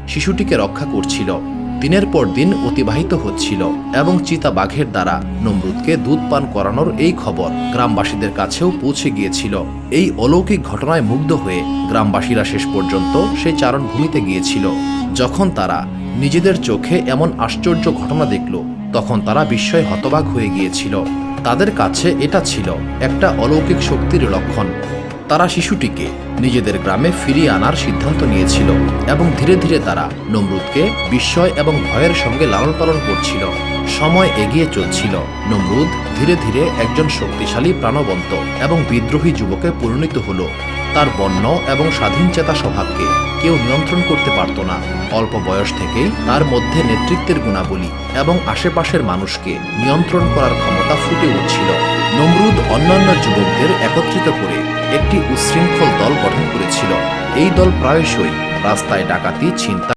শিশুটিকে রক্ষা করছিল। দিনের পর দিন অতিবাহিত হচ্ছিল এবং চিতাবাঘের দ্বারা নমরুদকে দুধ পান করানোর এই খবর গ্রামবাসীদের কাছেও পৌঁছে গিয়েছিল। এই অলৌকিক ঘটনায় মুগ্ধ হয়ে গ্রামবাসীরা শেষ পর্যন্ত সেই চারণভূমিতে গিয়েছিল। যখন তারা নিজেদের চোখে এমন আশ্চর্য ঘটনা দেখল, তখন তারা বিস্ময়ে হতবাক হয়ে গিয়েছিল। তাদের কাছে এটা ছিল একটা অলৌকিক শক্তির লক্ষণ। তারা শিশুটিকে নিজেদের গ্রামে ফিরিয়ে আনার সিদ্ধান্ত নিয়েছিল এবং ধীরে ধীরে তারা নমরুদকে বিস্ময় এবং ভয়ের সঙ্গে লালন পালন করছিল। সময় এগিয়ে চলছিল। নমরুদ ধীরে ধীরে একজন শক্তিশালী, প্রাণবন্ত এবং বিদ্রোহী যুবকে পরিণত হল। তার বন্য এবং স্বাধীনচেতা স্বভাবকে কেউ নিয়ন্ত্রণ করতে পারত না। অল্প বয়স থেকেই তার মধ্যে নেতৃত্বের গুণাবলী এবং আশেপাশের মানুষকে নিয়ন্ত্রণ করার ক্ষমতা ফুটে উঠছিল। নমরুদ অন্যান্য যুবকদের একত্রিত করে একটি উচ্ছৃঙ্খল দল গঠন করেছিল। এই দল প্রায়শই রাস্তায় ডাকাতি, ছিনতাই